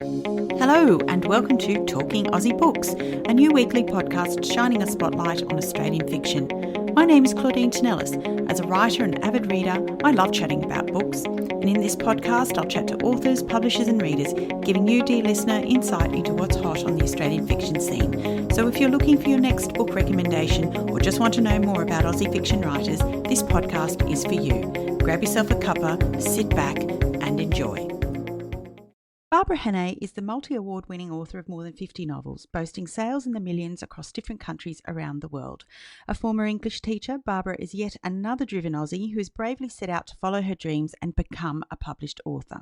Hello and welcome to Talking Aussie Books, a new weekly podcast shining a spotlight on Australian fiction. My name is Claudine Tinellis. As a writer and avid reader, I love chatting about books. And in this podcast, I'll chat to authors, publishers and readers, giving you, dear listener, insight into what's hot on the Australian fiction scene. So if you're looking for your next book recommendation or just want to know more about Aussie fiction writers, this podcast is for you. Grab yourself a cuppa, sit back and enjoy. Barbara Hannay is the multi-award-winning author of more than 50 novels, boasting sales in the millions across different countries around the world. A former English teacher, Barbara is yet another driven Aussie who has bravely set out to follow her dreams and become a published author.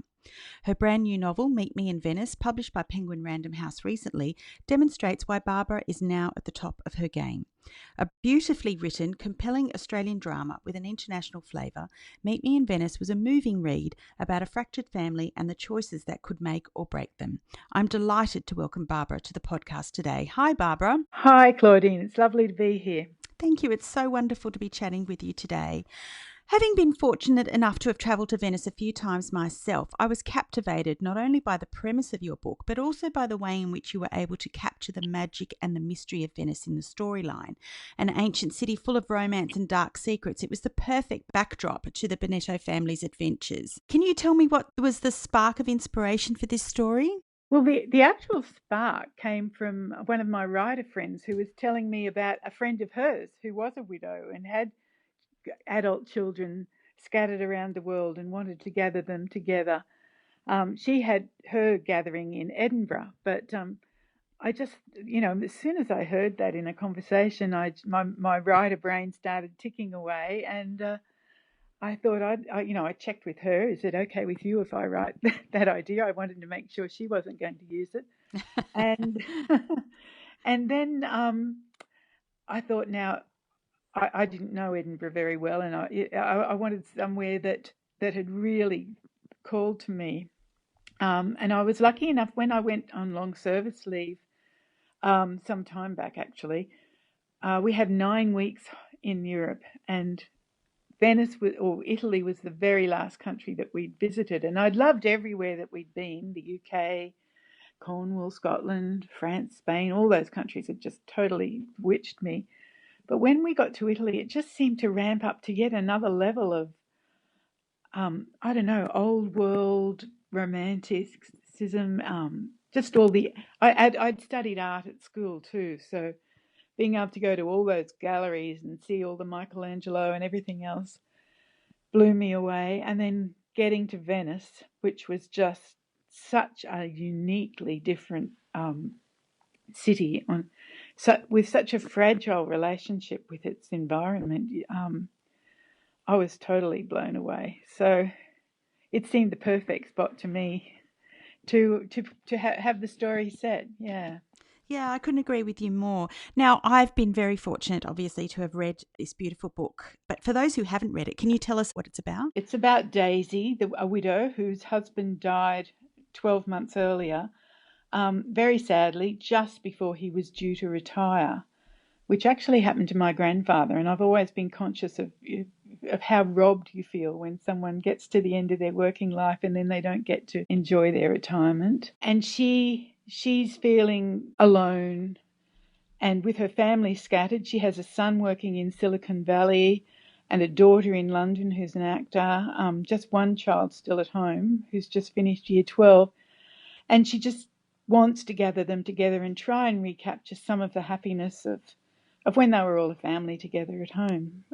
Her brand new novel, Meet Me in Venice, published by Penguin Random House recently, demonstrates why Barbara is now at the top of her game. A beautifully written, compelling Australian drama with an international flavour, Meet Me in Venice was a moving read about a fractured family and the choices that could make or break them. I'm delighted to welcome Barbara to the podcast today. Hi, Barbara. Hi, Claudine. It's lovely to be here. Thank you. It's so wonderful to be chatting with you today. Having been fortunate enough to have travelled to Venice a few times myself, I was captivated not only by the premise of your book, but also by the way in which you were able to capture the magic and the mystery of Venice in the storyline. An ancient city full of romance and dark secrets, it was the perfect backdrop to the Bonetto family's adventures. Can you tell me what was the spark of inspiration for this story? Well, the actual spark came from one of my writer friends who was telling me about a friend of hers who was a widow and had adult children scattered around the world and wanted to gather them together. She had her gathering in Edinburgh, but I just, as soon as I heard that in a conversation, my writer brain started ticking away, and I thought I checked with her. Is it okay with you if I write that idea? I wanted to make sure she wasn't going to use it, and and then I thought now. I didn't know Edinburgh very well, and I wanted somewhere that had really called to me. And I was lucky enough when I went on long service leave some time back, actually. We had 9 weeks in Europe, and Venice or Italy was the very last country that we'd visited. And I'd loved everywhere that we'd been, the UK, Cornwall, Scotland, France, Spain, all those countries had just totally bewitched me. But when we got to Italy, it just seemed to ramp up to yet another level of, old world romanticism. Just all the. I'd studied art at school too, so being able to go to all those galleries and see all the Michelangelo and everything else blew me away. And then getting to Venice, which was just such a uniquely different city with such a fragile relationship with its environment, I was totally blown away. So it seemed the perfect spot to me to have the story set. Yeah. Yeah, I couldn't agree with you more. Now, I've been very fortunate, obviously, to have read this beautiful book. But for those who haven't read it, can you tell us what it's about? It's about Daisy, a widow whose husband died 12 months earlier. Very sadly, just before he was due to retire, which actually happened to my grandfather. And I've always been conscious of how robbed you feel when someone gets to the end of their working life and then they don't get to enjoy their retirement. And she's feeling alone and with her family scattered. She has a son working in Silicon Valley and a daughter in London who's an actor, just one child still at home who's just finished year 12. And she just wants to gather them together and try and recapture some of the happiness of when they were all a family together at home.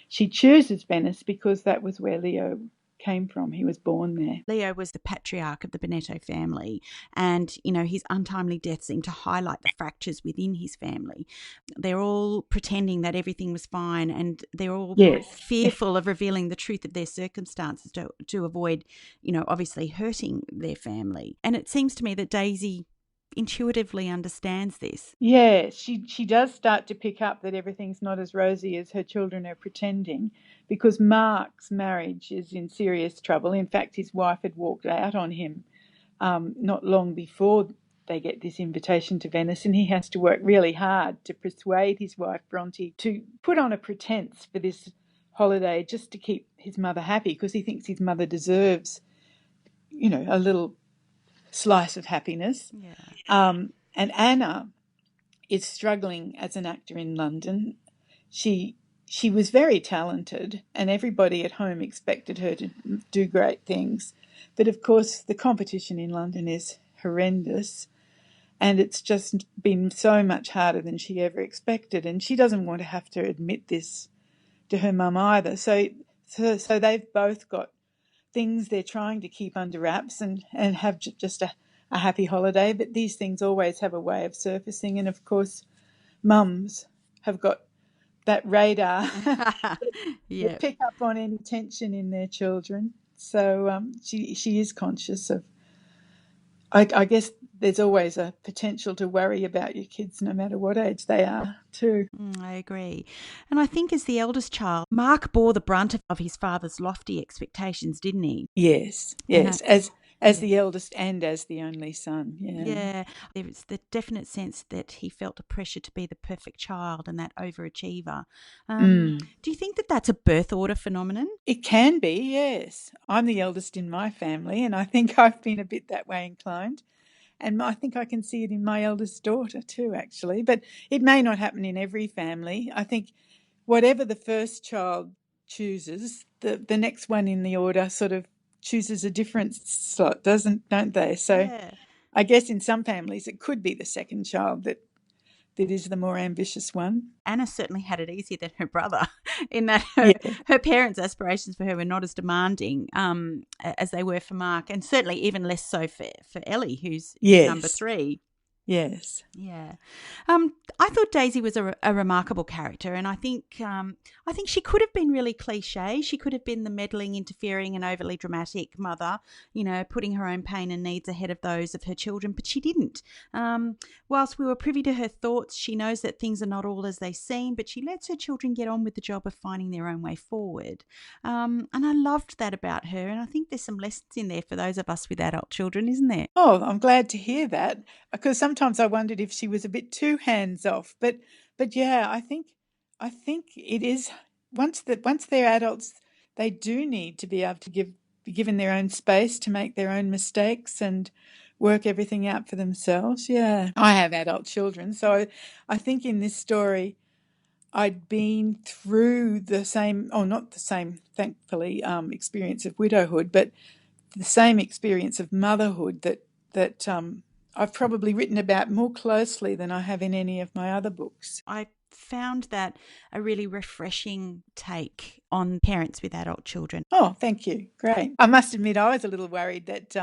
She chooses Venice because that was where Leo came from. He was born there. Leo was the patriarch of the Bonetto family, and his untimely death seemed to highlight the fractures within his family. They're all pretending that everything was fine, and they're all fearful of revealing the truth of their circumstances to avoid, obviously hurting their family. And it seems to me that Daisy intuitively understands this. Yeah, she does start to pick up that everything's not as rosy as her children are pretending, because Mark's marriage is in serious trouble. In fact, his wife had walked out on him not long before they get this invitation to Venice, and he has to work really hard to persuade his wife Bronte to put on a pretense for this holiday just to keep his mother happy, because he thinks his mother deserves, a little slice of happiness. Yeah. And Anna is struggling as an actor in London. She was very talented, and everybody at home expected her to do great things. But of course, the competition in London is horrendous, and it's just been so much harder than she ever expected. And she doesn't want to have to admit this to her mum either. So they've both got things they're trying to keep under wraps and have just a happy holiday. But these things always have a way of surfacing. And of course, mums have got that radar Yeah. to pick up on any tension in their children. So she is conscious of, I guess there's always a potential to worry about your kids no matter what age they are too. I agree. And I think as the eldest child, Mark bore the brunt of his father's lofty expectations, didn't he? Yes, And as the eldest and as the only son. yeah, there was the definite sense that he felt a pressure to be the perfect child and that overachiever. Do you think that that's a birth order phenomenon? It can be, yes. I'm the eldest in my family, and I think I've been a bit that way inclined. And I think I can see it in my eldest daughter too, actually. But it may not happen in every family. I think whatever the first child chooses, the next one in the order sort of chooses a different slot, don't they? So Yeah. I guess in some families it could be the second child that is the more ambitious one. Anna certainly had it easier than her brother in that Yeah. her parents' aspirations for her were not as demanding as they were for Mark, and certainly even less so for Ellie, who's number 3. Yes. Yeah. I thought Daisy was a remarkable character, and I think she could have been really cliche. She could have been the meddling, interfering and overly dramatic mother, putting her own pain and needs ahead of those of her children, but she didn't. Whilst we were privy to her thoughts, she knows that things are not all as they seem, but she lets her children get on with the job of finding their own way forward. And I loved that about her, and I think there's some lessons in there for those of us with adult children, isn't there? Oh, I'm glad to hear that, because sometimes I wondered if she was a bit too hands-off. But yeah, I think it is, once they're adults, they do need to be able to be given their own space to make their own mistakes and work everything out for themselves. Yeah. I have adult children, so I think in this story I'd been through the same, not the same, thankfully, experience of widowhood, but the same experience of motherhood that I've probably written about more closely than I have in any of my other books. I found that a really refreshing take on parents with adult children. Oh, thank you. Great. I must admit I was a little worried that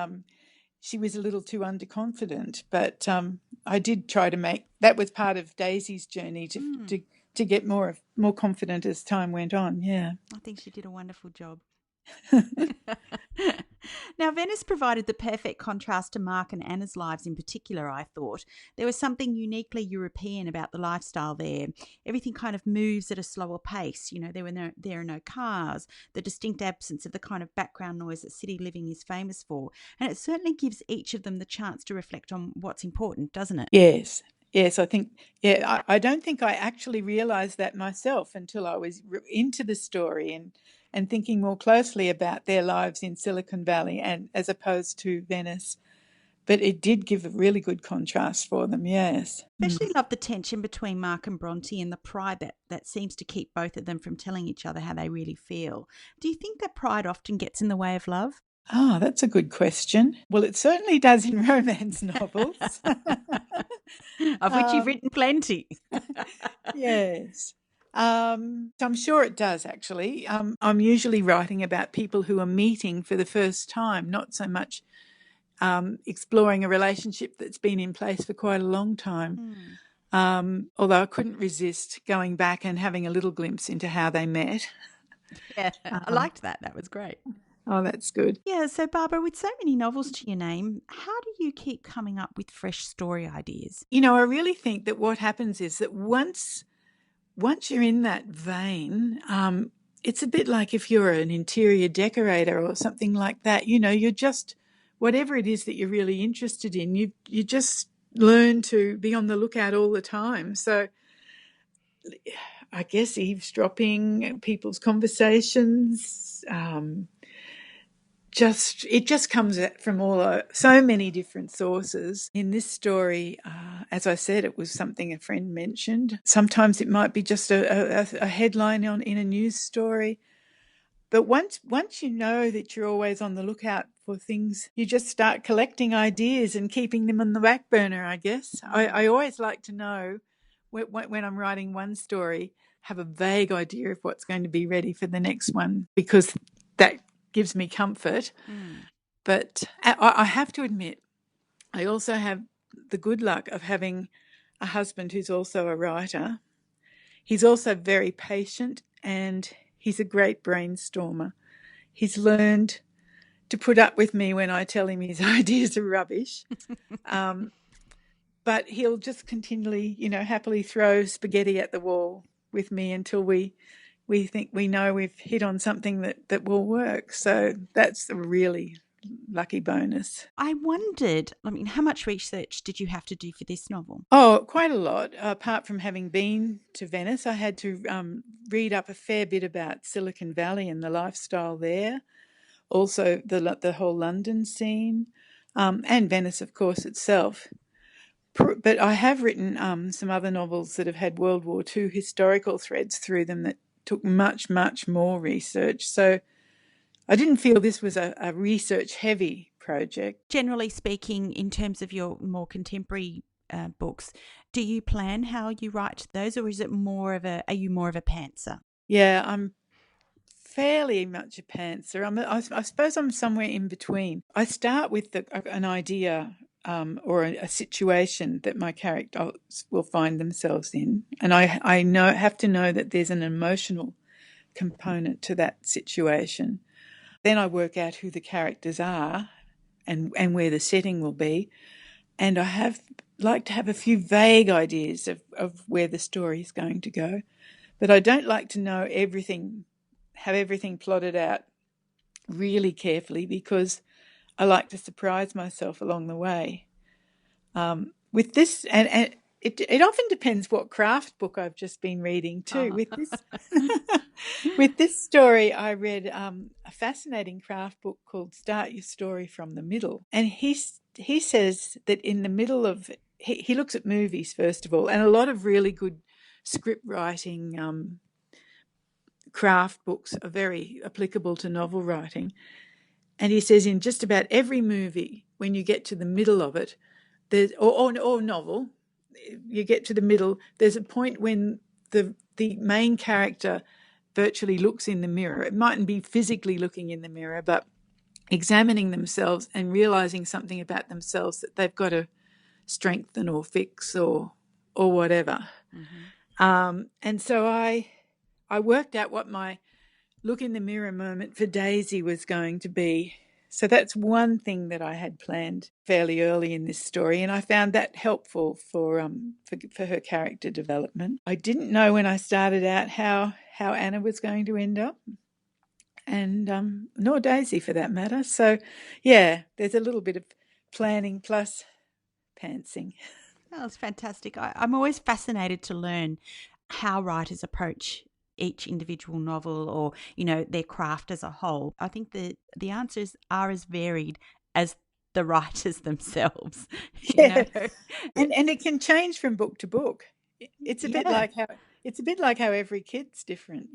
she was a little too underconfident, but I did try to make, that was part of Daisy's journey to get more confident as time went on. Yeah. I think she did a wonderful job. Now, Venice provided the perfect contrast to Mark and Anna's lives in particular, I thought. There was something uniquely European about the lifestyle there. Everything kind of moves at a slower pace. There are no cars, the distinct absence of the kind of background noise that city living is famous for. And it certainly gives each of them the chance to reflect on what's important, doesn't it? Yes. Yes, I think, I don't think I actually realised that myself until I was into the story and thinking more closely about their lives in Silicon Valley and as opposed to Venice. But it did give a really good contrast for them, yes. Especially love the tension between Mark and Bronte and the pride that seems to keep both of them from telling each other how they really feel. Do you think that pride often gets in the way of love? Oh, that's a good question. Well, it certainly does in romance novels. Of which you've written plenty. Yes. I'm sure it does, actually. I'm usually writing about people who are meeting for the first time, not so much exploring a relationship that's been in place for quite a long time. Although I couldn't resist going back and having a little glimpse into how they met. Yeah, I liked that. That was great. Oh, that's good. Yeah, so Barbara, with so many novels to your name, how do you keep coming up with fresh story ideas? I really think that what happens is that once you're in that vein, it's a bit like if you're an interior decorator or something like that. You're just, whatever it is that you're really interested in, you just learn to be on the lookout all the time. So I guess eavesdropping people's conversations, just comes from so many different sources. In this story, as I said, it was something a friend mentioned. Sometimes it might be just a headline in a news story. But once you know that you're always on the lookout for things, you just start collecting ideas and keeping them on the back burner, I guess. I always like to know when I'm writing one story, have a vague idea of what's going to be ready for the next one, because that gives me comfort. But I have to admit, I also have the good luck of having a husband who's also a writer. He's also very patient and he's a great brainstormer. He's learned to put up with me when I tell him his ideas are rubbish. But he'll just continually, happily throw spaghetti at the wall with me until we think we know we've hit on something that will work. So that's a really lucky bonus. I wondered, how much research did you have to do for this novel? Oh, quite a lot. Apart from having been to Venice, I had to read up a fair bit about Silicon Valley and the lifestyle there. Also, the whole London scene, and Venice, of course, itself. But I have written some other novels that have had World War II historical threads through them that took much, much more research. So I didn't feel this was a research-heavy project. Generally speaking, in terms of your more contemporary books, do you plan how you write those, or is it are you more of a pantser? Yeah, I'm fairly much a pantser. I suppose I'm somewhere in between. I start with an idea or a situation that my characters will find themselves in, and I have to know that there's an emotional component to that situation. Then I work out who the characters are and where the setting will be, and I like to have a few vague ideas of where the story is going to go, but I don't like to know everything, have everything plotted out really carefully, because I like to surprise myself along the way. With this, and it often depends what craft book I've just been reading too. With this story, I read a fascinating craft book called Start Your Story from the Middle, and he says that in the middle of he looks at movies first of all, and a lot of really good script writing craft books are very applicable to novel writing. And he says in just about every movie, when you get to the middle of it, or novel, you get to the middle, there's a point when the main character virtually looks in the mirror. It mightn't be physically looking in the mirror, but examining themselves and realizing something about themselves that they've got to strengthen or fix or whatever. Mm-hmm. And so I worked out what my look in the mirror moment for Daisy was going to be. So that's one thing that I had planned fairly early in this story, and I found that helpful for her character development. I didn't know when I started out how Anna was going to end up, and nor Daisy for that matter. So, yeah, there's a little bit of planning plus pantsing. Oh, that's fantastic. I'm always fascinated to learn how writers approach each individual novel, or their craft as a whole. I think the answers are as varied as the writers themselves. Yeah. And it can change from book to book. It's a bit like how every kid's different.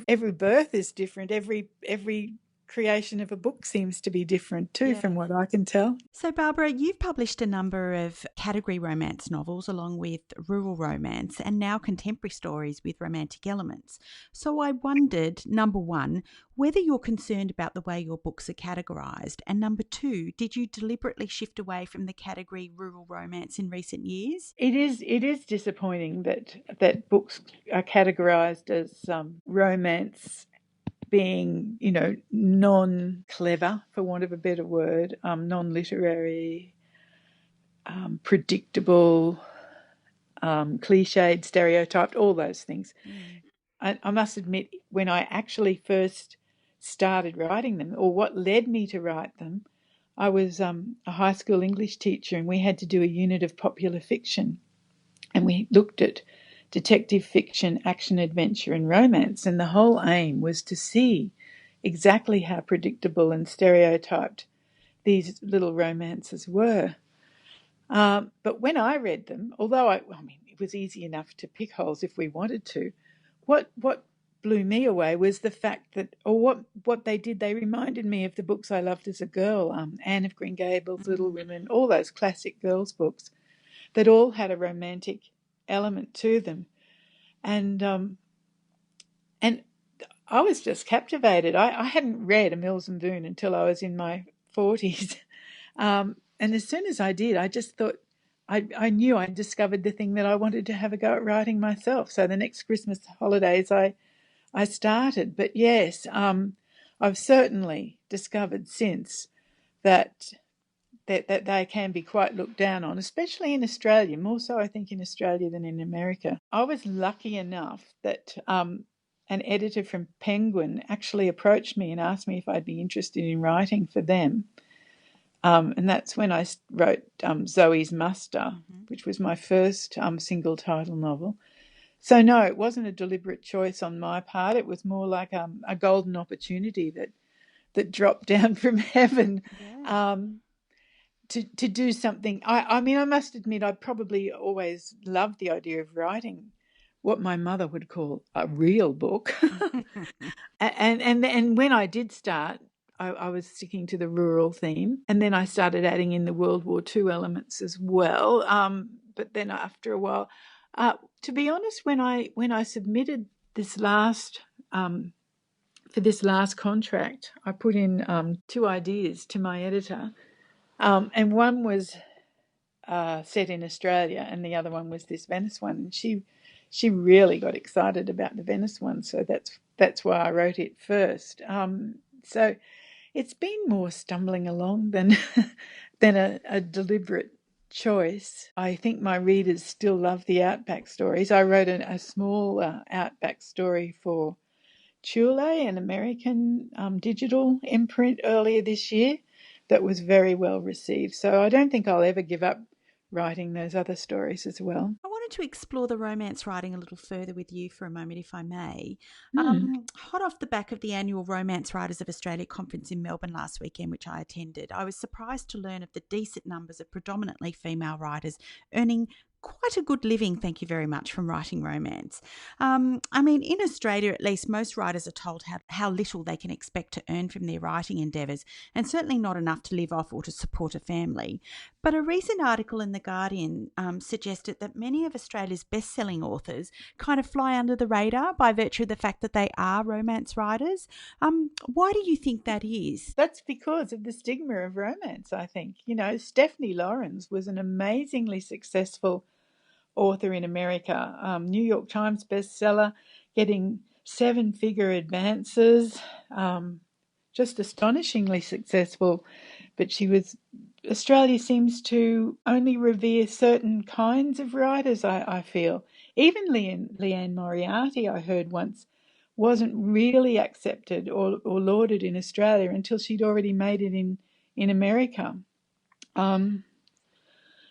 Every birth is different. Every creation of a book seems to be different too, from what I can tell. So, Barbara, you've published a number of category romance novels along with rural romance and now contemporary stories with romantic elements. So I wondered, number one, whether you're concerned about the way your books are categorised, and number two, did you deliberately shift away from the category rural romance in recent years? It is disappointing that books are categorised as romance, being, non-clever, for want of a better word, non-literary, predictable, cliched, stereotyped, all those things. I must admit, when I actually first started writing them, or what led me to write them, I was a high school English teacher, and we had to do a unit of popular fiction, and we looked at detective fiction, action, adventure, and romance, and the whole aim was to see exactly how predictable and stereotyped these little romances were. But when I read them, although it was easy enough to pick holes if we wanted to, what blew me away was the fact that, or what they did, they reminded me of the books I loved as a girl, Anne of Green Gables, Little Women, all those classic girls' books that all had a romantic element to them. And I was just captivated. I hadn't read A Mills and Boon until I was in my 40s. And as soon as I did, I just thought, I knew I discovered the thing that I wanted to have a go at writing myself. So the next Christmas holidays, I started. But yes, I've certainly discovered since that they can be quite looked down on, especially in Australia, more so I think in Australia than in America. I was lucky enough that an editor from Penguin actually approached me and asked me if I'd be interested in writing for them. And that's when I wrote Zoe's Muster, which was my first single title novel. So no, it wasn't a deliberate choice on my part. It was more like a golden opportunity that dropped down from heaven. Yeah. To do something. I mean, I must admit, I probably always loved the idea of writing what my mother would call a real book. and when I did start, I was sticking to the rural theme, and then I started adding in the World War II elements as well. But then after a while, to be honest, when I submitted this last for this last contract, I put in 2 ideas to my editor. And one was set in Australia, and the other one was this Venice one. And she really got excited about the Venice one, so that's why I wrote it first. So it's been more stumbling along than a deliberate choice. I think my readers still love the Outback stories. I wrote a small Outback story for Chule, an American digital imprint, earlier this year that was very well received. So I don't think I'll ever give up writing those other stories as well. I wanted to explore the romance writing a little further with you for a moment, if I may. Hot off the back of the annual Romance Writers of Australia conference in Melbourne last weekend, which I attended, I was surprised to learn of the decent numbers of predominantly female writers earning quite a good living, thank you very much, from writing romance. I mean, in Australia, at least, most writers are told how little they can expect to earn from their writing endeavours, and certainly not enough to live off or to support a family. But a recent article in The Guardian suggested that many of Australia's best-selling authors kind of fly under the radar by virtue of the fact that they are romance writers. Why do you think that is? That's because of the stigma of romance, I think. You know, Stephanie Lawrence was an amazingly successful author in America, New York Times bestseller, getting 7-figure advances, just astonishingly successful. But Australia seems to only revere certain kinds of writers, I feel. Even Leanne Moriarty, I heard once, wasn't really accepted or lauded in Australia until she'd already made it in America.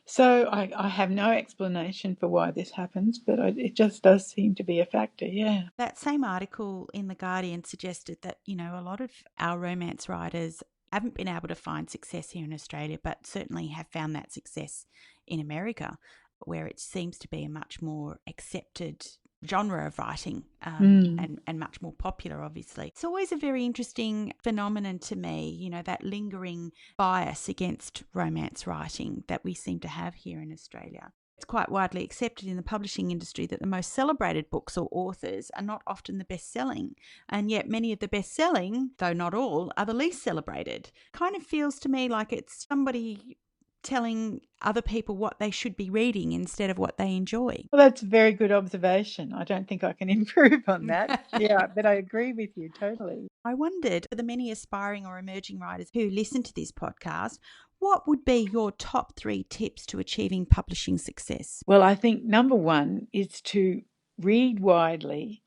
So I have no explanation for why this happens, but it just does seem to be a factor, yeah. That same article in The Guardian suggested that, you know, a lot of our romance writers haven't been able to find success here in Australia, but certainly have found that success in America, where it seems to be a much more accepted genre of writing and much more popular, obviously. It's always a very interesting phenomenon to me, you know, that lingering bias against romance writing that we seem to have here in Australia. It's quite widely accepted in the publishing industry that the most celebrated books or authors are not often the best-selling, and yet many of the best-selling, though not all, are the least celebrated. Kind of feels to me like it's somebody telling other people what they should be reading instead of what they enjoy. Well, that's a very good observation. I don't think I can improve on that. Yeah, but I agree with you totally. I wondered, for the many aspiring or emerging writers who listen to this podcast, what would be your top 3 tips to achieving publishing success? Well, I think number 1 is to read widely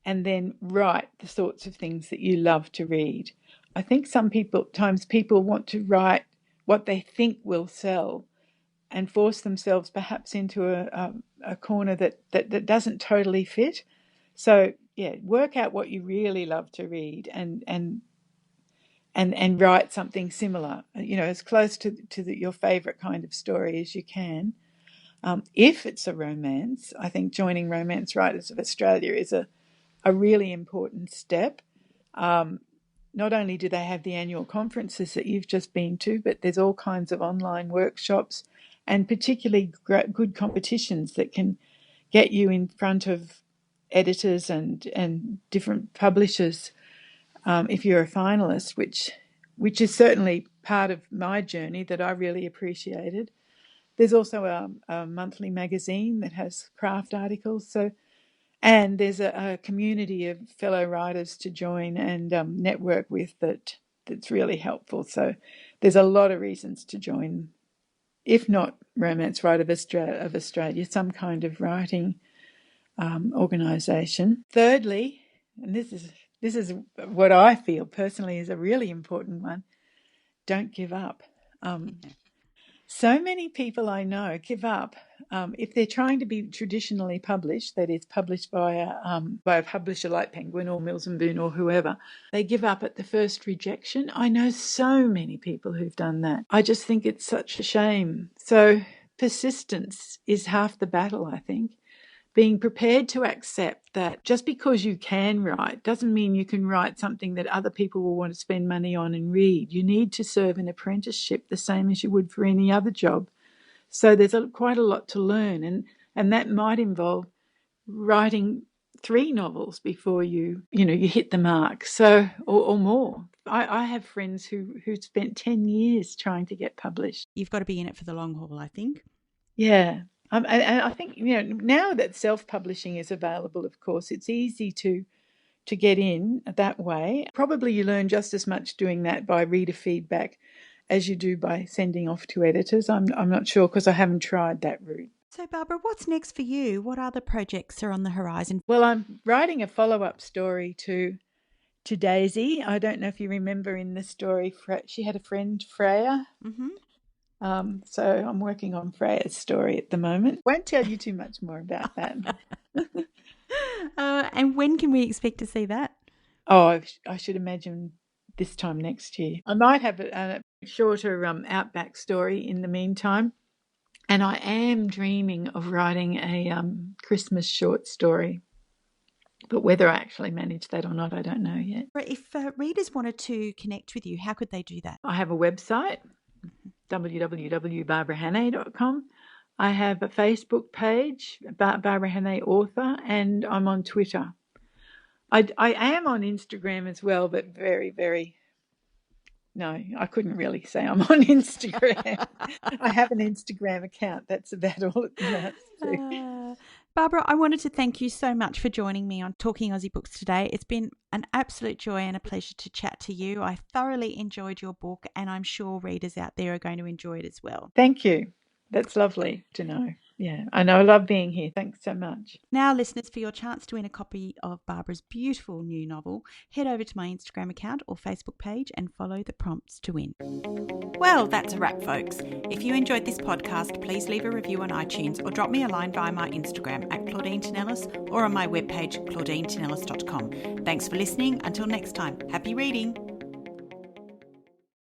and then write the sorts of things that you love to read. I think sometimes people want to write what they think will sell and force themselves perhaps into a corner that doesn't totally fit. So work out what you really love to read and write something similar, as close to your favourite kind of story as you can. If it's a romance, I think joining Romance Writers of Australia is a really important step. Not only do they have the annual conferences that you've just been to, but there's all kinds of online workshops and particularly good competitions that can get you in front of editors and different publishers if you're a finalist, which is certainly part of my journey that I really appreciated. There's also a monthly magazine that has craft articles. And there's a community of fellow writers to join and network with that's really helpful. So there's a lot of reasons to join, if not Romance Writers of Australia, some kind of writing organisation. Thirdly, and this is what I feel personally is a really important one, don't give up. So many people I know give up if they're trying to be traditionally published, that is published by a publisher like Penguin or Mills and Boon or whoever. They give up at the first rejection. I know so many people who've done that. I just think it's such a shame. So persistence is half the battle, I think. Being prepared to accept that just because you can write doesn't mean you can write something that other people will want to spend money on and read. You need to serve an apprenticeship the same as you would for any other job. So there's quite a lot to learn, and that might involve writing 3 novels before you hit the mark. So or more. I have friends who spent 10 years trying to get published. You've got to be in it for the long haul, I think. Yeah. And I think, now that self-publishing is available, of course, it's easy to get in that way. Probably you learn just as much doing that by reader feedback as you do by sending off to editors. I'm not sure because I haven't tried that route. So, Barbara, what's next for you? What other projects are on the horizon? Well, I'm writing a follow-up story to Daisy. I don't know if you remember in the story, she had a friend, Freya. Mm-hmm. So I'm working on Freya's story at the moment. Won't tell you too much more about that. And when can we expect to see that? Oh, I should imagine this time next year. I might have a shorter outback story in the meantime. And I am dreaming of writing a Christmas short story. But whether I actually manage that or not, I don't know yet. If readers wanted to connect with you, how could they do that? I have a website, www.barbarahannay.com. I have a Facebook page, Barbara Hannay Author, and I'm on Twitter. I am on Instagram as well, but very, very... No, I couldn't really say I'm on Instagram. I have an Instagram account. That's about all it amounts to. Barbara, I wanted to thank you so much for joining me on Talking Aussie Books today. It's been an absolute joy and a pleasure to chat to you. I thoroughly enjoyed your book, and I'm sure readers out there are going to enjoy it as well. Thank you. That's lovely to know. Yeah, I know. I love being here. Thanks so much. Now, listeners, for your chance to win a copy of Barbara's beautiful new novel, head over to my Instagram account or Facebook page and follow the prompts to win. Well, that's a wrap, folks. If you enjoyed this podcast, please leave a review on iTunes or drop me a line via my Instagram at Claudine Tinellis or on my webpage, claudinetинellis.com. Thanks for listening. Until next time, happy reading.